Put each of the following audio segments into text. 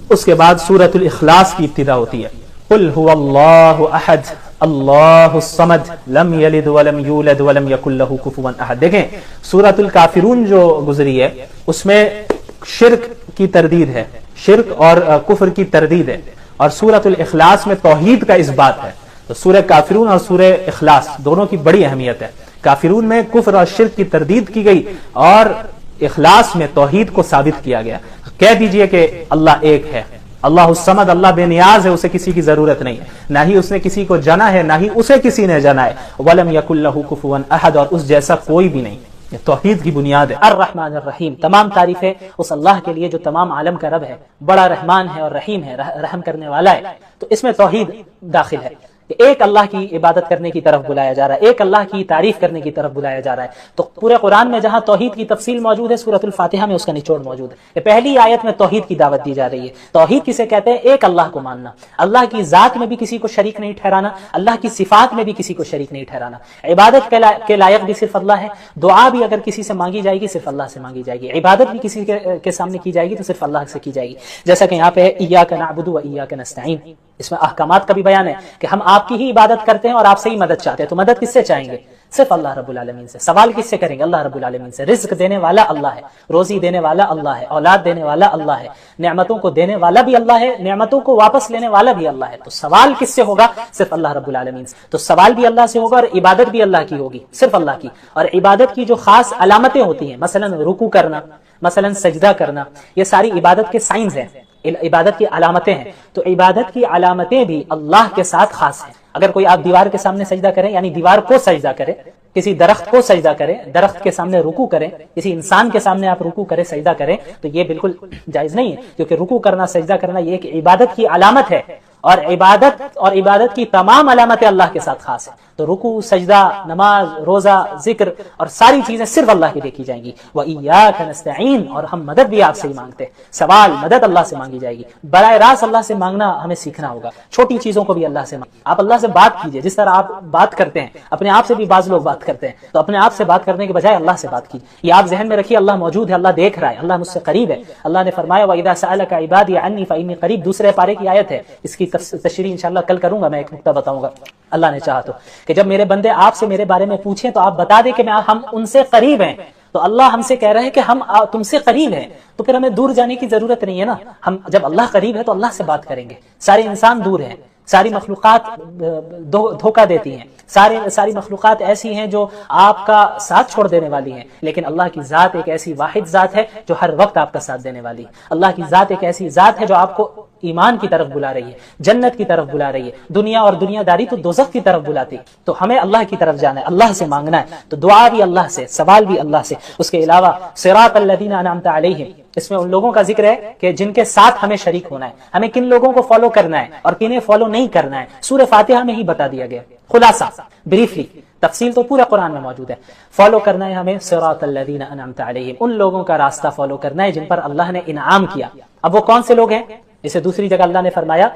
اس کے بعد سورۃ الاخلاص کی ابتدا ہوتی ہے، قل هو اللہ احد اللہ الصمد لم یلد ولم یولد ولم یکن لہ کفوا احد۔ دیکھیں سورۃ الکافرون جو گزری ہے اس میں شرک کی تردید ہے، شرک اور کفر کی تردید ہے، اور سورۃ الاخلاص میں توحید کا اثبات ہے۔ تو سورہ کافرون اور سورہ اخلاص دونوں کی بڑی اہمیت ہے۔ کافرون میں کفر اور شرک کی تردید کی گئی اور اخلاص میں توحید کو ثابت کیا گیا۔ کہہ دیجئے کہ اللہ ایک ہے، اللہ الصمد، اللہ بے نیاز ہے، اسے کسی کی ضرورت نہیں ہے، نہ ہی اس نے کسی کو جنا ہے، نہ ہی اسے کسی نے جنا ہے، ولم یکن لہ کفوا احد، اور اس جیسا کوئی بھی نہیں۔ یہ توحید کی بنیاد ہے۔ الرحمن الرحیم، تمام تعریفیں اس اللہ کے لیے جو تمام عالم کا رب ہے، بڑا رحمان ہے اور رحیم ہے، رحم کرنے والا ہے۔ تو اس میں توحید داخل ہے کہ ایک اللہ کی عبادت کرنے کی طرف بلایا جا رہا ہے، ایک اللہ کی تعریف کرنے کی طرف بلایا جا رہا ہے۔ تو پورے قرآن میں جہاں توحید کی تفصیل موجود ہے، سورۃ الفاتحہ میں اس کا نچوڑ موجود ہے کہ پہلی آیت میں توحید کی دعوت دی جا رہی ہے۔ توحید کسے کہتے ہیں؟ ایک اللہ کو ماننا، اللہ کی ذات میں بھی کسی کو شریک نہیں ٹھہرانا، اللہ کی صفات میں بھی کسی کو شریک نہیں ٹھہرانا۔ عبادت کے لائق بھی صرف اللہ ہے، دعا بھی اگر کسی سے مانگی جائے گی صرف اللہ سے مانگی جائے گی، عبادت بھی کسی کے سامنے کی جائے گی تو صرف اللہ سے کی جائے گی۔ جیسا کہ یہاں پہ ہے ایاک نعبد و ایاک نستعین، اس میں احکامات کا بھی بیان ہے کہ ہم آپ کی ہی عبادت کرتے ہیں اور آپ سے ہی مدد چاہتے ہیں۔ تو مدد کس سے چاہیں گے؟ صرف اللہ رب العالمین سے۔ سوال کس سے کریں گے؟ اللہ رب العالمین سے۔ رزق دینے والا اللہ ہے، روزی دینے والا اللہ ہے، اولاد دینے والا اللہ ہے، نعمتوں کو دینے والا بھی اللہ ہے، نعمتوں کو واپس لینے والا بھی اللہ ہے۔ تو سوال کس سے ہوگا؟ صرف اللہ رب العالمین سے۔ تو سوال بھی اللہ سے ہوگا اور عبادت بھی اللہ کی ہوگی، صرف اللہ کی۔ اور عبادت کی جو خاص علامتیں ہوتی ہیں، مثلا رکوع کرنا، مثلا سجدہ کرنا، یہ ساری عبادت کے سائنز ہیں، عبادت کی علامتیں ہیں۔ تو عبادت کی علامتیں بھی اللہ کے ساتھ خاص ہیں۔ اگر کوئی آپ دیوار کے سامنے سجدہ کریں، یعنی دیوار کو سجدہ کرے، کسی درخت کو سجدہ کرے، درخت کے سامنے رکوع کریں، کسی انسان کے سامنے آپ رکوع کریں، سجدہ کریں، تو یہ بالکل جائز نہیں ہے، کیونکہ رکوع کرنا، سجدہ کرنا یہ ایک عبادت کی علامت ہے، اور عبادت کی تمام علامتیں اللہ کے ساتھ خاص ہیں۔ تو رکوع، سجدہ، نماز، روزہ، ذکر اور ساری چیزیں صرف اللہ کے لیے کی جائیں گی۔ وَإِيَّاكَ نَسْتَعِينُ، اور ہم مدد بھی آپ سے ہی مانگتے ہیں۔ سوال، مدد اللہ سے مانگی جائے گی۔ براہ راست اللہ سے مانگنا ہمیں سیکھنا ہوگا، چھوٹی چیزوں کو بھی اللہ سے آپ اللہ سے بات کیجئے، جس طرح آپ بات کرتے ہیں، اپنے آپ سے بھی بعض لوگ بات کرتے ہیں، تو اپنے آپ سے بات کرنے کے بجائے اللہ سے بات کیجئے۔ یہ آپ ذہن میں رکھیے، اللہ موجود ہے، اللہ دیکھ رہا ہے، اللہ مجھ سے قریب ہے۔ اللہ نے فرمایا وَإِذَا سَأَلَكَ عِبَادِي عَنِّي فَإِنِّي قَرِيبٌ، دوسرے پارے کی آیت ہے، اس کی تشریح انشاءاللہ کل کروں گا، میں ایک نقطہ بتاؤں گا اللہ نے چاہا تو، کہ جب میرے بندے آپ سے میرے بارے میں پوچھیں تو آپ بتا دیں کہ ہم ان سے قریب ہیں۔ تو اللہ ہم سے کہہ رہے ہیں کہ ہم تم سے قریب ہیں، تو پھر ہمیں دور جانے کی ضرورت نہیں ہے نا۔ ہم جب اللہ قریب ہے تو اللہ سے بات کریں گے۔ سارے انسان دور ہیں، ساری مخلوقات دھوکہ دیتی ہیں، ساری مخلوقات ایسی ہیں جو آپ کا ساتھ چھوڑ دینے والی ہیں، لیکن اللہ کی ذات ایک ایسی واحد ذات ہے جو ہر وقت آپ کا ساتھ دینے والی ہے۔ اللہ کی ذات ایک ایسی ذات ہے جو آپ کو ایمان کی طرف بلا رہی ہے، جنت کی طرف بلا رہی ہے۔ دنیا اور دنیا داری تو دوزخ کی طرف بلاتی، تو ہمیں اللہ کی طرف جانا ہے، اللہ سے مانگنا ہے۔ تو دعا بھی اللہ سے، سوال بھی اللہ سے۔ اس کے علاوہ صراط الذین انعمت علیہم، اس میں ان لوگوں کا ذکر ہے کہ جن کے ساتھ ہمیں شریک ہونا ہے، ہمیں کن لوگوں کو فالو کرنا ہے اور کنہیں فالو نہیں کرنا ہے، سورہ فاتحہ میں ہی بتا دیا گیا، خلاصہ بریفلی، تفصیل تو پورا قرآن میں موجود ہے۔ فالو کرنا ہے ہمیں صراط الذین انعمت علیہم، ان لوگوں کا راستہ فالو کرنا ہے جن پر اللہ نے انعام کیا۔ اب وہ کون سے لوگ ہیں؟ اسے دوسری جگہ اللہ نے فرمایا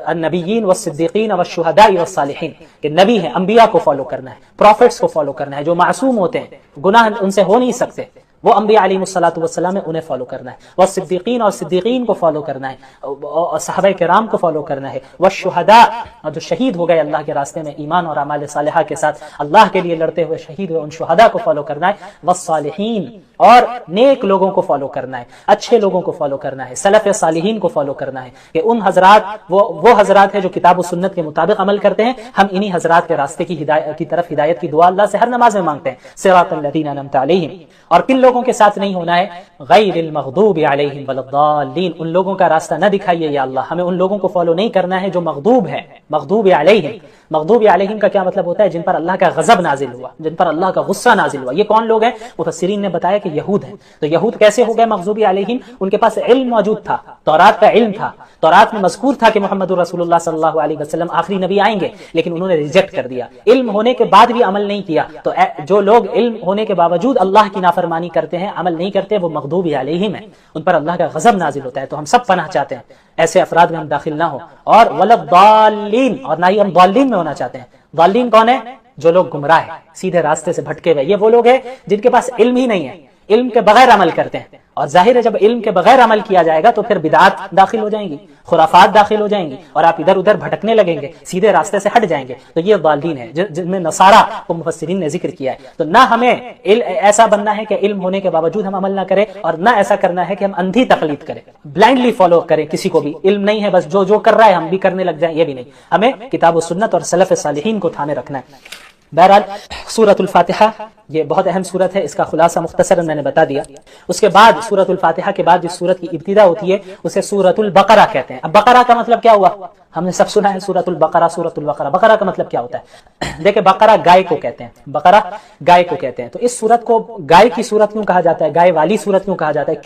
النبیین والصدیقین والشہداء والصالحین، کہ نبی ہیں، انبیاء کو فالو کرنا ہے، پروفٹس کو فالو کرنا ہے، جو معصوم ہوتے ہیں، گناہ ان سے ہو نہیں سکتے، وہ انبیاء علیہ الصلوۃ والسلام انہیں فالو کرنا ہے، والصدیقین، اور صدیقین کو فالو کرنا ہے، اور صحابہ کرام کو فالو کرنا ہے، والشہداء، اور جو شہید ہو گئے اللہ کے راستے میں ایمان اور اعمال صالحہ کے ساتھ اللہ کے لیے لڑتے ہوئے شہید ہوئے، ان شہداء کو فالو کرنا ہے، والصالحین، اور نیک لوگوں کو فالو کرنا ہے، اچھے لوگوں کو فالو کرنا ہے، سلف صالحین کو فالو کرنا ہے، کہ ان حضرات وہ حضرات ہیں جو کتاب و سنت کے مطابق عمل کرتے ہیں، ہم انہی حضرات کے راستے کی طرف ہدایت کی دعا اللہ سے ہر نماز میں مانگتے ہیں، صراط الذین انعمت علیہم۔ اور کن لوگوں کے ساتھ نہیں ہونا ہے؟ غیر المغضوب علیہم ولا الضالین، ان لوگوں کا راستہ نہ دکھائیے یا اللہ، ہمیں ان لوگوں کو فالو نہیں کرنا ہے جو مغضوب ہے، مغضوب علیہم۔ مغضوب علیہم کا کیا مطلب ہوتا ہے؟ جن پر اللہ کا غضب نازل ہوا، جن پر اللہ کا غصہ نازل ہوا۔ یہ کون لوگ ہیں؟ مفسرین نے بتایا کہ یہود ہیں۔ تو یہود کیسے ہو گئے مغضوب علیہم؟ ان کے پاس علم موجود تھا، تورات کا علم تھا، تورات میں مذکور تھا کہ محمد رسول اللہ صلی اللہ علیہ وسلم آخری نبی آئیں گے، لیکن انہوں نے ریجیکٹ کر دیا، علم ہونے کے بعد بھی عمل نہیں کیا۔ تو جو لوگ علم ہونے کے باوجود اللہ کی نافرمانی کرتے ہیں، عمل نہیں کرتے، وہ مغضوب علیہم ہیں، ان پر اللہ کا غضب نازل ہوتا ہے۔ تو ہم سب پناہ چاہتے ہیں ایسے افراد میں ہم داخل نہ ہو، اور ولا الضالین، اور نہ ہی ہم ضالین میں ہونا چاہتے ہیں۔ ضالین کون ہے؟ جو لوگ گمراہ ہیں، سیدھے راستے سے بھٹکے ہوئے، یہ وہ لوگ ہیں جن کے پاس علم ہی نہیں ہے، علم کے بغیر عمل کرتے ہیں، اور ظاہر ہے جب علم کے بغیر عمل کیا جائے گا تو پھر بدعات داخل ہو جائیں گی، خرافات داخل ہو جائیں گی، اور آپ ادھر ادھر بھٹکنے لگیں گے، سیدھے راستے سے ہٹ جائیں گے. تو یہ ضالین ہے جن میں نصارہ کو مفسرین نے ذکر کیا ہے. تو نہ ہمیں ایسا بننا ہے کہ علم ہونے کے باوجود ہم عمل نہ کریں، اور نہ ایسا کرنا ہے کہ ہم اندھی تقلید کریں، بلائنڈلی فالو کریں کسی کو بھی. علم نہیں ہے بس جو کر رہا ہے ہم بھی کرنے لگ جائیں، یہ بھی نہیں. ہمیں کتاب و سنت اور سلف صالحین کو تھامے رکھنا ہے. بہرحال سورۃ الفاتحہ یہ بہت اہم سورت ہے، اس کا خلاصہ مختصراً میں نے بتا دیا. اس کے بعد سورۃ الفاتحہ کے بعد جس سورت کی ابتدا ہوتی ہے اسے سورۃ البقرہ کہتے ہیں. اب بقرہ کا مطلب کیا ہوا؟ ہم نے سب سنا ہے سورۃ البقرہ، سورۃ البقرہ. بقرہ کا مطلب کیا ہوتا ہے؟ دیکھیں بقرہ گائے کو کہتے ہیں، بقرہ گائے کو کہتے ہیں. تو اس سورت کو گائے کی سورت کیوں کہا جاتا ہے، گائے والی سورت کیوں کہا جاتا ہے؟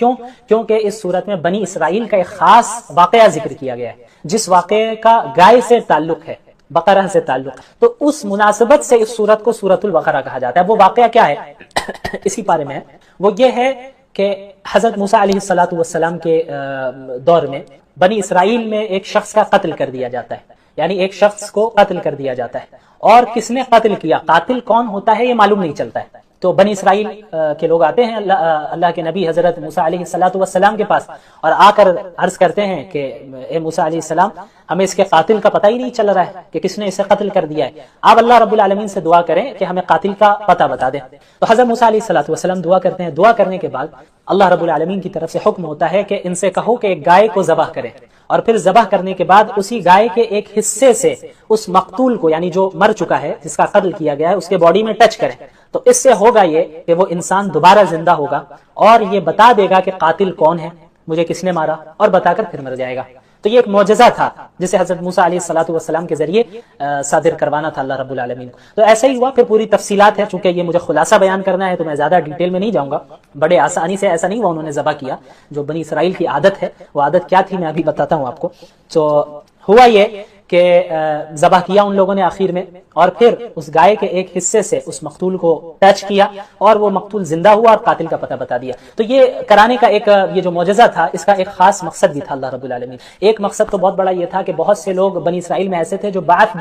کیونکہ اس سورت میں بنی اسرائیل کا ایک خاص واقعہ ذکر کیا گیا ہے جس واقعے کا گائے سے تعلق ہے، بقرہ سے تعلق. تو اس مناسبت سے اس سورت کو سورۃ البقرہ کہا جاتا ہے. وہ واقعہ کیا ہے اسی بارے میں وہ یہ ہے کہ حضرت موسیٰ علیہ السلام کے دور میں بنی اسرائیل میں ایک شخص کا قتل کر دیا جاتا ہے، یعنی ایک شخص کو قتل کر دیا جاتا ہے. اور کس نے قتل کیا، قاتل کون ہوتا ہے یہ معلوم نہیں چلتا ہے. تو بنی اسرائیل کے لوگ آتے ہیں اللہ کے نبی حضرت موسیٰ علیہ السلام کے پاس اور آ کر عرض کرتے ہیں کہ اے موسیٰ علیہ السلام ہمیں اس کے قاتل کا پتہ ہی نہیں چل رہا ہے کہ کس نے اسے قتل کر دیا ہے، آپ اللہ رب العالمین سے دعا کریں کہ ہمیں قاتل کا پتہ بتا دیں. تو حضرت موسیٰ علیہ السلام دعا کرتے ہیں. دعا کرنے کے بعد اللہ رب العالمین کی طرف سے حکم ہوتا ہے کہ ان سے کہو کہ ایک گائے کو ذبح کریں، اور پھر ذبح کرنے کے بعد اسی گائے کے ایک حصے سے اس مقتول کو، یعنی جو مر چکا ہے جس کا قتل کیا گیا ہے، اس کے باڈی میں ٹچ کریں. تو اس سے ہوگا یہ کہ وہ انسان دوبارہ زندہ ہوگا اور یہ بتا دے گا کہ قاتل کون ہے، مجھے کس نے مارا، اور بتا کر پھر مر جائے گا. تو یہ ایک معجزہ تھا جسے حضرت موسیٰ علیہ السلام کے ذریعے صادر کروانا تھا اللہ رب العالمین کو. تو ایسا ہی ہوا. پھر پوری تفصیلات ہے، چونکہ یہ مجھے خلاصہ بیان کرنا ہے تو میں زیادہ ڈیٹیل میں نہیں جاؤں گا. بڑے آسانی سے ایسا نہیں ہوا انہوں نے ذبح کیا، جو بنی اسرائیل کی عادت ہے وہ عادت کیا تھی میں ابھی بتاتا ہوں آپ کو. تو ہوا یہ کہ ذبح کیا ان لوگوں نے آخر میں، اور پھر اس گائے کے ایک حصے سے اس مقتول کو ٹچ کیا اور وہ مقتول زندہ ہوا اور قاتل کا پتہ بتا دیا. تو یہ کرانے کا ایک یہ جو معجزہ تھا اس کا ایک خاص مقصد بھی تھا اللہ رب العالمین. ایک مقصد تو بہت بڑا یہ تھا کہ بہت سے لوگ بنی اسرائیل میں ایسے تھے جو بعث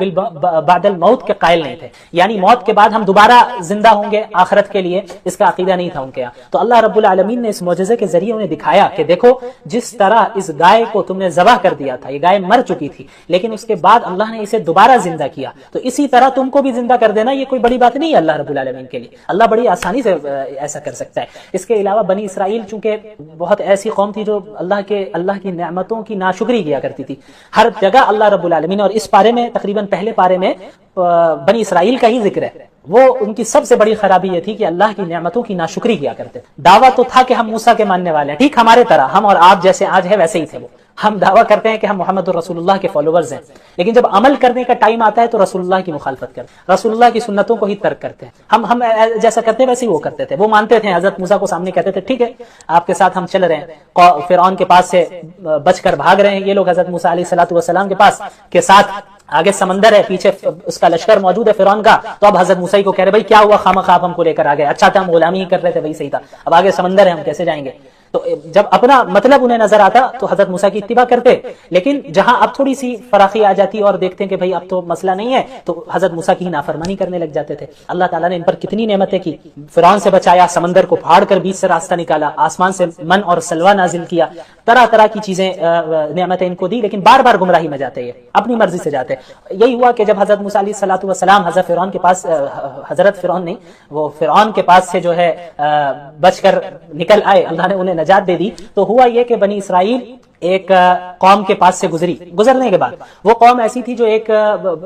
بعد الموت کے قائل نہیں تھے، یعنی موت کے بعد ہم دوبارہ زندہ ہوں گے آخرت کے لیے، اس کا عقیدہ نہیں تھا ان کے یہاں. تو اللہ رب العالمین نے اس معجزے کے ذریعے انہیں دکھایا کہ دیکھو جس طرح اس گائے کو تم نے ذبح کر دیا تھا، یہ گائے مر چکی تھی لیکن اس کے بعد اللہ نے اسے دوبارہ زندہ کیا، تو اسی طرح تم کو بھی زندہ کر دینا. یہ کوئی بڑی بات نہیں ہے اللہ رب العالمین کے لیے، اللہ بڑی آسانی سے ایسا کر سکتا ہے. اس کے علاوہ بنی اسرائیل چونکہ بہت ایسی قوم تھی جو اللہ کی نعمتوں کی ناشکری کیا کرتی تھی. ہر جگہ اللہ رب العالمین، اور اس پارے میں تقریباً پہلے پارے میں بنی اسرائیل کا ہی ذکر ہے. وہ ان کی سب سے بڑی خرابی یہ تھی کہ اللہ کی نعمتوں کی ناشکری کیا کرتے. دعویٰ تو تھا کہ ہم موسیٰ کے ماننے والے ہیں، ٹھیک ہمارے طرح، ہم اور آپ جیسے آج ہے ویسے ہی تھے. وہ ہم دعویٰ کرتے ہیں کہ ہم محمد رسول اللہ کے فالوورز ہیں، لیکن جب عمل کرنے کا ٹائم آتا ہے تو رسول اللہ کی مخالفت کرتے ہیں، رسول اللہ کی سنتوں کو ہی ترک کرتے ہیں. ہم جیسا کرتے ہیں ویسے ہی وہ کرتے تھے. وہ مانتے تھے، حضرت موسیٰ کو سامنے کہتے تھے ٹھیک ہے آپ کے ساتھ ہم چل رہے ہیں، فرعون کے پاس سے بچ کر بھاگ رہے ہیں یہ لوگ حضرت موسیٰ علیہ السلام کے پاس کے ساتھ، آگے سمندر ہے، پیچھے اس کا لشکر موجود ہے فرعون کا. تو اب حضرت موسیٰ کو کہہ رہے بھائی کیا ہوا، خامخواہ آپ ہم کو لے کر آ گئے، اچھا تھا ہم غلامی ہی کر رہے تھے، وہی صحیح تھا، اب آگے سمندر ہے ہم کیسے جائیں گے. تو جب اپنا مطلب انہیں نظر آتا تو حضرت موسیٰ کی اتباع کرتے، لیکن جہاں اب تھوڑی سی فراخی آ جاتی اور دیکھتے ہیں کہ بھائی اب تو مسئلہ نہیں ہے تو حضرت موسیٰ کی نافرمانی کرنے لگ جاتے تھے. اللہ تعالیٰ نے ان پر کتنی نعمتیں کی، فرعون سے بچایا، سمندر کو پھاڑ کر بیچ سے راستہ نکالا، آسمان سے من اور سلوہ نازل کیا، طرح طرح کی چیزیں نعمتیں ان کو دی، لیکن بار بار گمراہی میں جاتے ہیں، اپنی مرضی سے جاتے. یہی ہوا کہ جب حضرت موسیٰ علیہ السلام حضرت فرعون کے پاس، حضرت فرعون نہیں وہ فرعون کے پاس سے جو ہے بچ کر نکل آئے، اللہ نے انہیں نجات دے دی. تو ہوا یہ کہ بنی اسرائیل ایک قوم کے پاس سے گزرنے کے بعد وہ قوم ایسی تھی جو ایک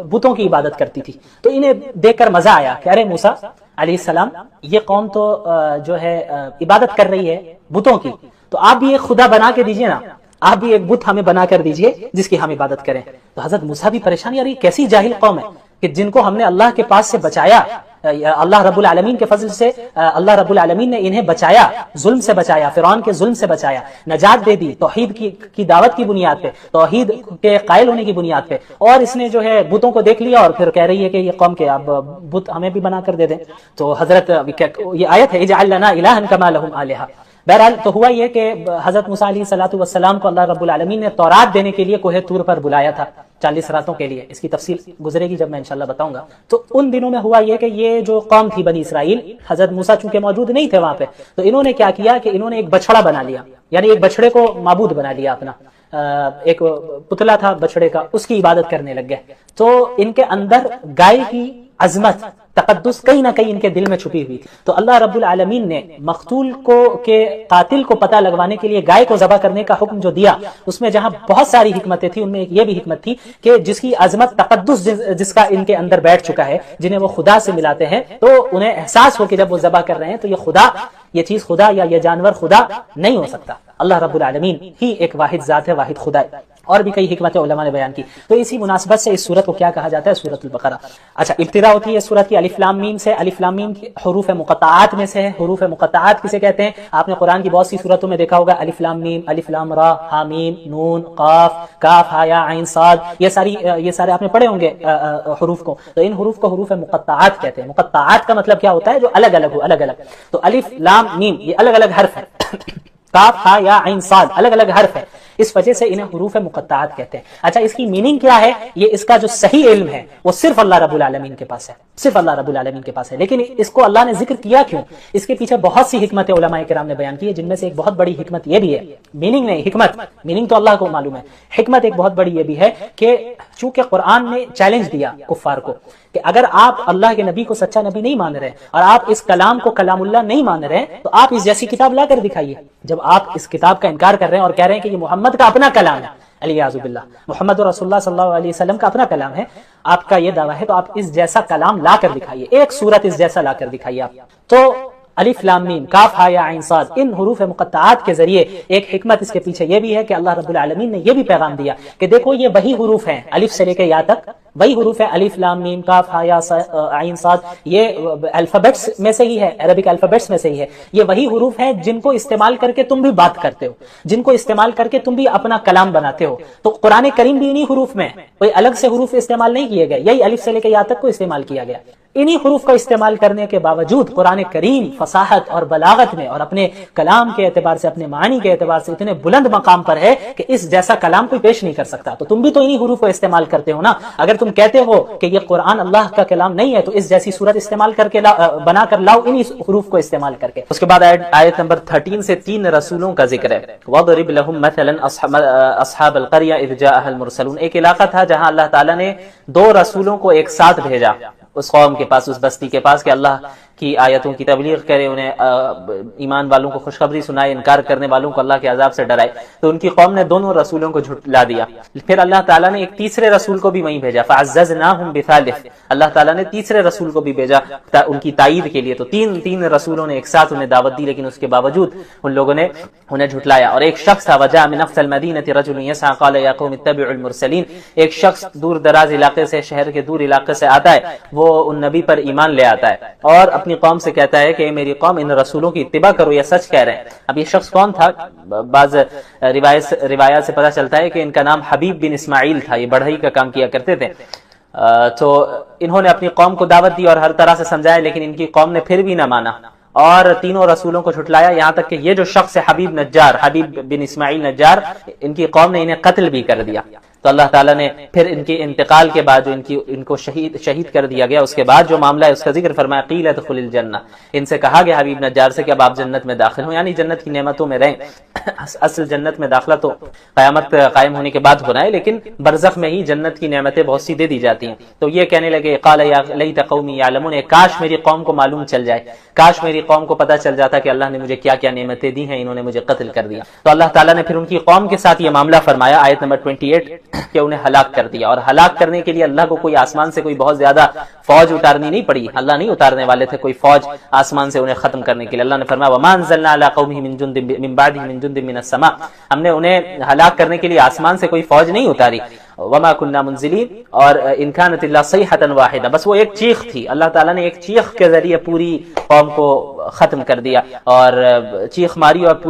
بتوں کی عبادت کرتی تھی. تو انہیں دیکھ کر مزہ آیا کہ ارے موسیٰ علیہ السلام یہ قوم تو جو ہے عبادت کر رہی ہے بتوں کی، تو آپ بھی ایک خدا بنا کے دیجئے نا، آپ بھی ایک بت ہمیں بنا کر دیجئے جس کی ہم عبادت کریں. تو حضرت موسیٰ بھی پریشان، یار یہ کیسی جاہل قوم ہے کہ جن کو ہم نے اللہ کے پاس سے بچایا، اللہ رب العالمین کے فضل سے اللہ رب العالمین نے انہیں بچایا، ظلم سے بچایا، فرعون کے ظلم سے بچایا، نجات دے دی توحید کی دعوت کی بنیاد پہ، توحید کے قائل ہونے کی بنیاد پہ، اور اس نے جو ہے بتوں کو دیکھ لیا اور پھر کہہ رہی ہے کہ یہ قوم کے اب بت ہمیں بھی بنا کر دے دیں. تو حضرت یہ آیت ہے اجعل لنا الہا کما لہم آلہہ، بہرحال تو ہوا یہ کہ حضرت موسیٰ علیہ الصلوۃ والسلام کو اللہ رب العالمین نے تورات دینے کے لیے کوہ طور پر بلایا تھا 40 راتوں کے لیے. اس کی تفصیل گزرے گی جب میں انشاءاللہ بتاؤں گا. تو ان دنوں میں ہوا یہ کہ یہ جو قوم تھی بنی اسرائیل، حضرت موسیٰ چونکہ موجود نہیں تھے وہاں پہ، تو انہوں نے کیا کیا کہ انہوں نے ایک بچڑا بنا لیا، یعنی ایک بچڑے کو معبود بنا لیا اپنا. ایک پتلا تھا بچڑے کا، اس کی عبادت کرنے لگ گئے. تو ان کے اندر گائے کی عظمت، تقدس کہیں نہ کہیں ان کے دل میں چھپی ہوئی تھی. تو اللہ رب العالمین نے مقتول کو کے قاتل کو پتہ لگوانے کے لیے گائے کو ذبح کرنے کا حکم جو دیا، اس میں جہاں بہت ساری حکمتیں تھیں، ان میں ایک یہ بھی حکمت تھی کہ جس کی عظمت، تقدس جس کا ان کے اندر بیٹھ چکا ہے، جنہیں وہ خدا سے ملاتے ہیں، تو انہیں احساس ہو کہ جب وہ ذبح کر رہے ہیں تو یہ خدا، یہ چیز خدا یا یہ جانور خدا نہیں ہو سکتا. اللہ رب العالمین ہی ایک واحد ذات ہے، واحد خدا ہے. اور بھی کئی حکمتیں علماء نے بیان کی. تو اسی مناسبت سے اس سورت کو کیا کہا جاتا ہے؟ سورۃ البقرہ. اچھا، ابتدا ہوتی ہے سورت کی الف لام میم سے. الف لام میم حروف مقطعات میں سے ہے. حروف مقطعات کسے کہتے ہیں؟ آپ نے قرآن کی بہت سی سورتوں میں دیکھا ہوگا، الف لام میم، الف لام را، ہا میم، نون، قاف، کاف، ہا یا عین صاد، یہ سارے آپ نے پڑھے ہوں گے حروف کو. تو ان حروف کو حروف مقطعات کہتے ہیں. مقطعات کا مطلب کیا ہوتا ہے؟ جو الگ الگ ہو، الگ الگ. تو الف لام میم یہ الگ الگ حرف ہے. کاف، ہا یا عین صاد الگ الگ حرف ہے، اس وجہ سے انہیں حروف مقطعات کہتے ہیں. اچھا، اس کی میننگ کیا ہے؟ یہ اس کا جو صحیح علم ہے وہ صرف اللہ رب العالمین کے پاس ہے، صرف اللہ رب العالمین کے پاس ہے. لیکن اس کو اللہ نے ذکر کیا کیوں؟ اس کے پیچھے بہت سی حکمتیں علماء کرام نے بیان کی ہے، جن میں سے ایک بہت بڑی حکمت یہ بھی ہے، میننگ نہیں حکمت، میننگ تو اللہ کو معلوم ہے، حکمت ایک بہت بڑی یہ بھی ہے کہ چونکہ قرآن نے چیلنج دیا کفار کو کہ اگر آپ اللہ کے نبی کو سچا نبی نہیں مان رہے اور آپ اس کلام کو کلام اللہ نہیں مان رہے تو آپ اس جیسی کتاب لا کر دکھائیے. جب آپ اس کتاب کا انکار کر رہے ہیں اور کہہ رہے ہیں کہ یہ محمد کا اپنا کلام ہے، علیہ باللہ، محمد رسول اللہ صلی اللہ علیہ وسلم کا اپنا کلام ہے، آپ کا یہ دعویٰ ہے، تو آپ اس جیسا کلام لا کر دکھائیے، ایک سورت اس جیسا لا کر دکھائیے. آپ تو الف لام میم، کاف، ہا یا عین صاد، ان حروف مقطعات کے ذریعے ایک حکمت اس کے پیچھے یہ بھی ہے کہ اللہ رب العالمین نے یہ بھی پیغام دیا کہ دیکھو یہ وہی حروف ہیں، الف سے لے کے یا تک وہی حروف ہیں، الف لام میم کاف ہا یا عین صاد، یہ الفابیٹس میں سے ہی ہے، عربک الفابیٹس میں سے ہی ہے. یہ وہی حروف ہیں جن کو استعمال کر کے تم بھی بات کرتے ہو، جن کو استعمال کر کے تم بھی اپنا کلام بناتے ہو. تو قرآن کریم بھی انہی حروف میں، کوئی الگ سے حروف استعمال نہیں کیے گئے، یہی الف سے لے کے یا تک کو استعمال کیا گیا. انہی حروف کا استعمال کرنے کے باوجود قرآن کریم فصاحت اور بلاغت میں اور اپنے کلام کے اعتبار سے، اپنے معنی کے اعتبار سے اتنے بلند مقام پر ہے کہ اس جیسا کلام کوئی پیش نہیں کر سکتا. تو تم بھی تو انہی حروف کو استعمال کرتے ہو نا. اگر تم کہتے ہو کہ یہ قرآن اللہ کا کلام نہیں ہے تو اس جیسی صورت استعمال کر کے بنا کر لاؤ انہی حروف کو استعمال کر کے. اس کے بعد آیت نمبر 13 سے 3 رسولوں کا ذکر ہے. وَضْرِبْ لَهُمْ مَثَلًا أَصْحَابَ الْقَرْيَةِ إِذْ جَاءَهَا الْمُرْسَلُونَ. ایک علاقہ تھا جہاں اللہ تعالیٰ نے 2 رسولوں کو ایک ساتھ بھیجا اس قوم کے پاس، اس بستی کے پاس، کہ اللہ کی آیتوں کی تبلیغ کرے، انہیں ایمان والوں کو خوشخبری سنائے، انکار کرنے والوں کو اللہ کے عذاب سے ڈرائے. تو ان کی قوم نے دونوں رسولوں کو جھٹلا دیا. پھر اللہ تعالیٰ نے ایک تیسرے رسول کو بھی وہیں بھیجا، فَعَزَّزْنَاهُمْ بِثَالِثٍ. اللہ تعالیٰ نے تیسرے رسول کو بھی بھیجا ان کی تائید کے لیے. تو تین رسولوں نے ایک ساتھ انہیں دعوت دی، لیکن اس کے باوجود ان لوگوں نے انہیں جھٹلایا. اور ایک شخص تھا، وَجَاءَ مِنْ أَقْصَى الْمَدِينَةِ رَجُلٌ يَسْعَىٰ قَالَ يَا قَوْمِ اتَّبِعُوا الْمُرْسَلِينَ. ایک شخص دور دراز علاقے سے، شہر کے دور علاقے سے آتا ہے، وہ ان نبی پر ایمان لے آتا ہے اور اپنی قوم سے کہتا ہے کہ میری قوم ان رسولوں کی اتباع کرو، یہ سچ کہہ رہے ہیں. اب یہ شخص کون تھا؟ بعض روایات سے پتہ چلتا ہے کہ ان کا نام حبیب بن اسماعیل تھا، یہ بڑھئی کا کام کیا کرتے تھے. تو انہوں نے اپنی قوم کو دعوت دی اور ہر طرح سے سمجھایا، لیکن ان کی قوم نے پھر بھی نہ مانا اور تینوں رسولوں کو جھٹلایا. یہاں تک کہ یہ جو شخص ہے حبیب بن اسماعیل نجار، ان کی قوم نے انہیں قتل بھی کر دیا. تو اللہ تعالیٰ نے پھر ان کے انتقال کے بعد جو ان کو شہید کر دیا گیا، اس کے بعد جو معاملہ ہے اس کا ذکر فرمایا، قیل ادخل الجنہ. ان سے کہا گیا حبیب نجار سے کہ اب آپ جنت میں داخل ہوں، یعنی جنت کی نعمتوں میں رہیں. اصل جنت میں داخلہ تو قیامت قائم ہونے کے بعد ہونا ہے، لیکن برزخ میں ہی جنت کی نعمتیں بہت سی دے دی جاتی ہیں. تو یہ کہنے لگے، قال یا لیت قومی یعلمون، کاش میری قوم کو معلوم چل جائے، کاش میری قوم کو پتہ چل جاتا کہ اللہ نے مجھے کیا کیا نعمتیں دی ہیں، انہوں نے مجھے قتل کر دیا. تو اللہ تعالیٰ نے پھر ان کی قوم کے ساتھ یہ معاملہ فرمایا، آیت نمبر 28، کہ انہیں ہلاک کر دیا. اور ہلاک کرنے کے لیے اللہ کو کوئی آسمان سے کوئی بہت زیادہ فوج اتارنی نہیں پڑی، اللہ نہیں اتارنے والے تھے کوئی فوج آسمان سے انہیں ختم کرنے کے لیے. اللہ نے فرمایا وما انزلنا علی قومه من جند من بعده من جند من السماء، ہم نے انہیں ہلاک کرنے کے لیے آسمان سے کوئی فوج نہیں اتاری. وما كنا منزلین، اور ان كانت الا صیحۃ واحدہ، بس وہ ایک چیخ تھی. اللہ تعالیٰ نے ایک چیخ کے ذریعے پوری قوم کو ختم کر دیا اور چیخ ماری، اور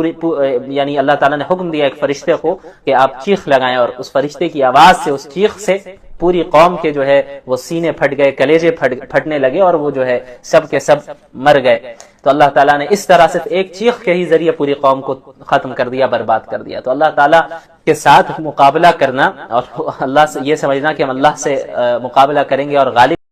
یعنی اللہ تعالیٰ نے حکم دیا ایک فرشتے کو کہ آپ چیخ لگائیں، اور اس فرشتے کی آواز سے، اس چیخ سے پوری قوم کے جو ہے وہ سینے پھٹ گئے، کلیجے پھٹنے لگے، اور وہ جو ہے سب کے سب مر گئے. تو اللہ تعالیٰ نے اس طرح صرف ایک چیخ کے ہی ذریعے پوری قوم کو ختم کر دیا، برباد کر دیا۔ تو اللہ تعالیٰ کے ساتھ مقابلہ کرنا اور اللہ سے یہ سمجھنا کہ ہم اللہ سے مقابلہ کریں گے اور غالب